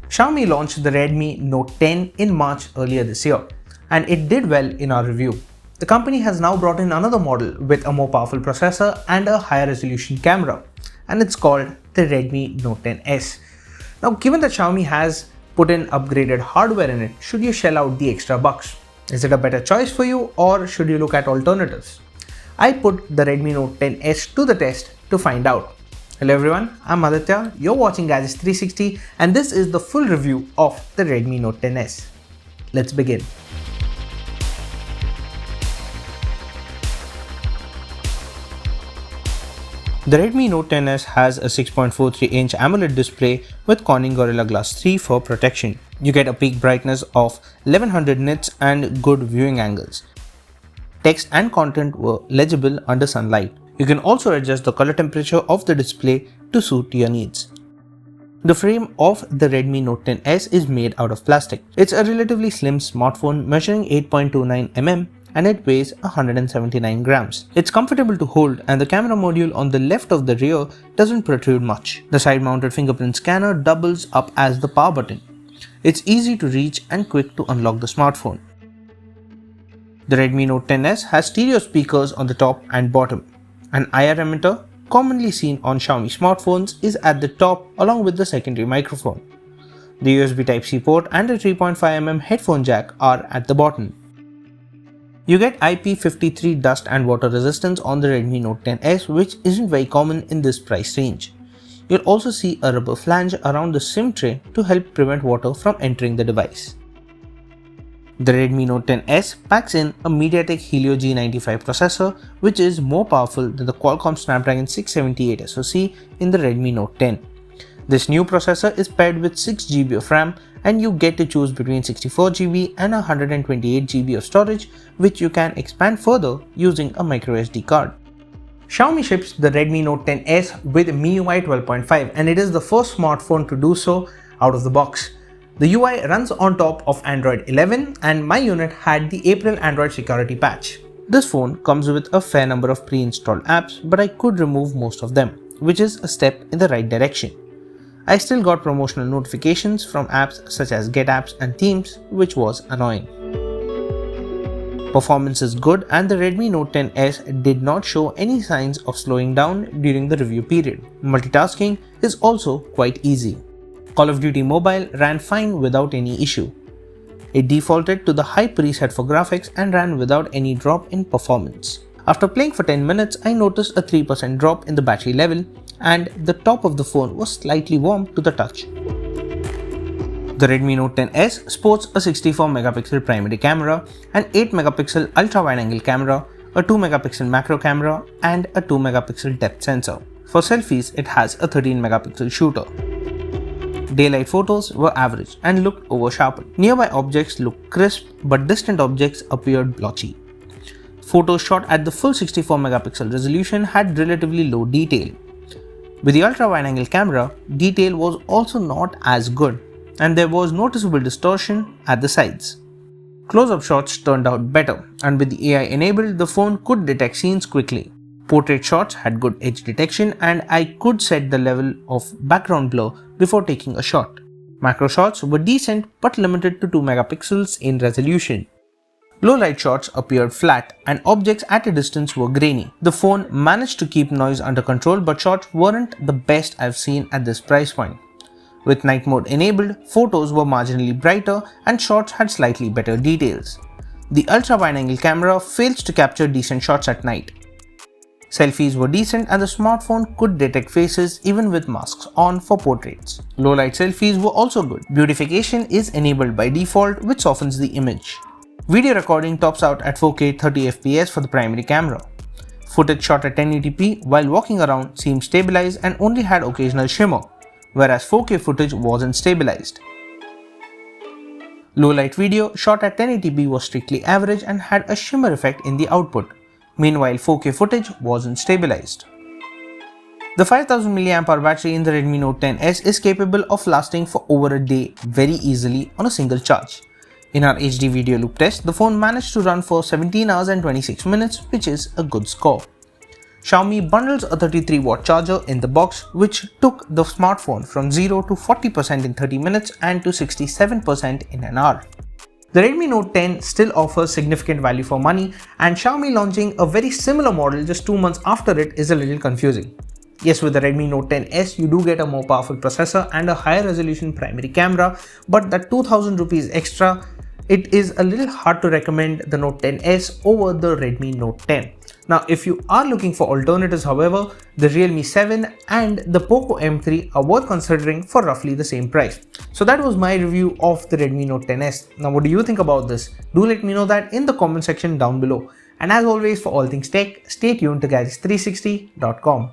Xiaomi launched the Redmi Note 10 in March earlier this year, and it did well in our review. The company has now brought in another model with a more powerful processor and a higher resolution camera, and it's called the Redmi Note 10s. Now, given that Xiaomi has put in upgraded hardware in it, should you shell out the extra bucks? Is it a better choice for you, or should you look at alternatives? I put the Redmi Note 10s to the test to find out. Hello everyone, I'm Aditya, you're watching Gadgets 360, and this is the full review of the Redmi Note 10s. Let's begin. The Redmi Note 10s has a 6.43-inch AMOLED display with Corning Gorilla Glass 3 for protection. You get a peak brightness of 1100 nits and good viewing angles. Text and content were legible under sunlight. You can also adjust the color temperature of the display to suit your needs. The frame of the Redmi Note 10s is made out of plastic. It's a relatively slim smartphone measuring 8.29 mm and it weighs 179 grams. It's comfortable to hold and the camera module on the left of the rear doesn't protrude much. The side-mounted fingerprint scanner doubles up as the power button. It's easy to reach and quick to unlock the smartphone. The Redmi Note 10s has stereo speakers on the top and bottom. An IR emitter, commonly seen on Xiaomi smartphones, is at the top along with the secondary microphone. The USB Type-C port and a 3.5mm headphone jack are at the bottom. You get IP53 dust and water resistance on the Redmi Note 10s, which isn't very common in this price range. You'll also see a rubber flange around the SIM tray to help prevent water from entering the device. The Redmi Note 10s packs in a MediaTek Helio G95 processor, which is more powerful than the Qualcomm Snapdragon 678 SoC in the Redmi Note 10. This new processor is paired with 6GB of RAM, and you get to choose between 64GB and 128GB of storage, which you can expand further using a microSD card. Xiaomi ships the Redmi Note 10s with MIUI 12.5, and it is the first smartphone to do so out of the box. The UI runs on top of Android 11, and my unit had the April Android security patch. This phone comes with a fair number of pre-installed apps, but I could remove most of them, which is a step in the right direction. I still got promotional notifications from apps such as Get Apps and Themes, which was annoying. Performance is good, and the Redmi Note 10s did not show any signs of slowing down during the review period. Multitasking is also quite easy. Call of Duty Mobile ran fine without any issue. It defaulted to the high preset for graphics and ran without any drop in performance. After playing for 10 minutes, I noticed a 3% drop in the battery level, and the top of the phone was slightly warm to the touch. The Redmi Note 10s sports a 64MP primary camera, an 8MP ultra-wide-angle camera, a 2MP macro camera, and a 2MP depth sensor. For selfies, it has a 13MP shooter. Daylight photos were average and looked over-sharpened. Nearby objects looked crisp, but distant objects appeared blotchy. Photos shot at the full 64MP resolution had relatively low detail. With the ultra-wide-angle camera, detail was also not as good, and there was noticeable distortion at the sides. Close-up shots turned out better, and with the AI enabled, the phone could detect scenes quickly. Portrait shots had good edge detection, and I could set the level of background blur before taking a shot. Macro shots were decent but limited to 2MP in resolution. Low light shots appeared flat, and objects at a distance were grainy. The phone managed to keep noise under control, but shots weren't the best I've seen at this price point. With night mode enabled, photos were marginally brighter and shots had slightly better details. The ultra-wide-angle camera fails to capture decent shots at night. Selfies were decent, and the smartphone could detect faces even with masks on for portraits. Low light selfies were also good. Beautification is enabled by default, which softens the image. Video recording tops out at 4K 30fps for the primary camera. Footage shot at 1080p while walking around seemed stabilized and only had occasional shimmer, whereas 4K footage wasn't stabilized. Low light video shot at 1080p was strictly average and had a shimmer effect in the output. Meanwhile, 4K footage wasn't stabilized. The 5000 mAh battery in the Redmi Note 10s is capable of lasting for over a day very easily on a single charge. In our HD video loop test, the phone managed to run for 17 hours and 26 minutes, which is a good score. Xiaomi bundles a 33-watt charger in the box, which took the smartphone from 0 to 40% in 30 minutes and to 67% in an hour. The Redmi Note 10 still offers significant value for money, and Xiaomi launching a very similar model just 2 months after it is a little confusing. Yes, with the Redmi Note 10s, you do get a more powerful processor and a higher resolution primary camera, but that 2000 rupees extra, it is a little hard to recommend the Note 10s over the Redmi Note 10. Now, if you are looking for alternatives, however, the Realme 7 and the Poco M3 are worth considering for roughly the same price. So that was my review of the Redmi Note 10s. Now, what do you think about this? Do let me know that in the comment section down below. And as always, for all things tech, stay tuned to gadgets360.com.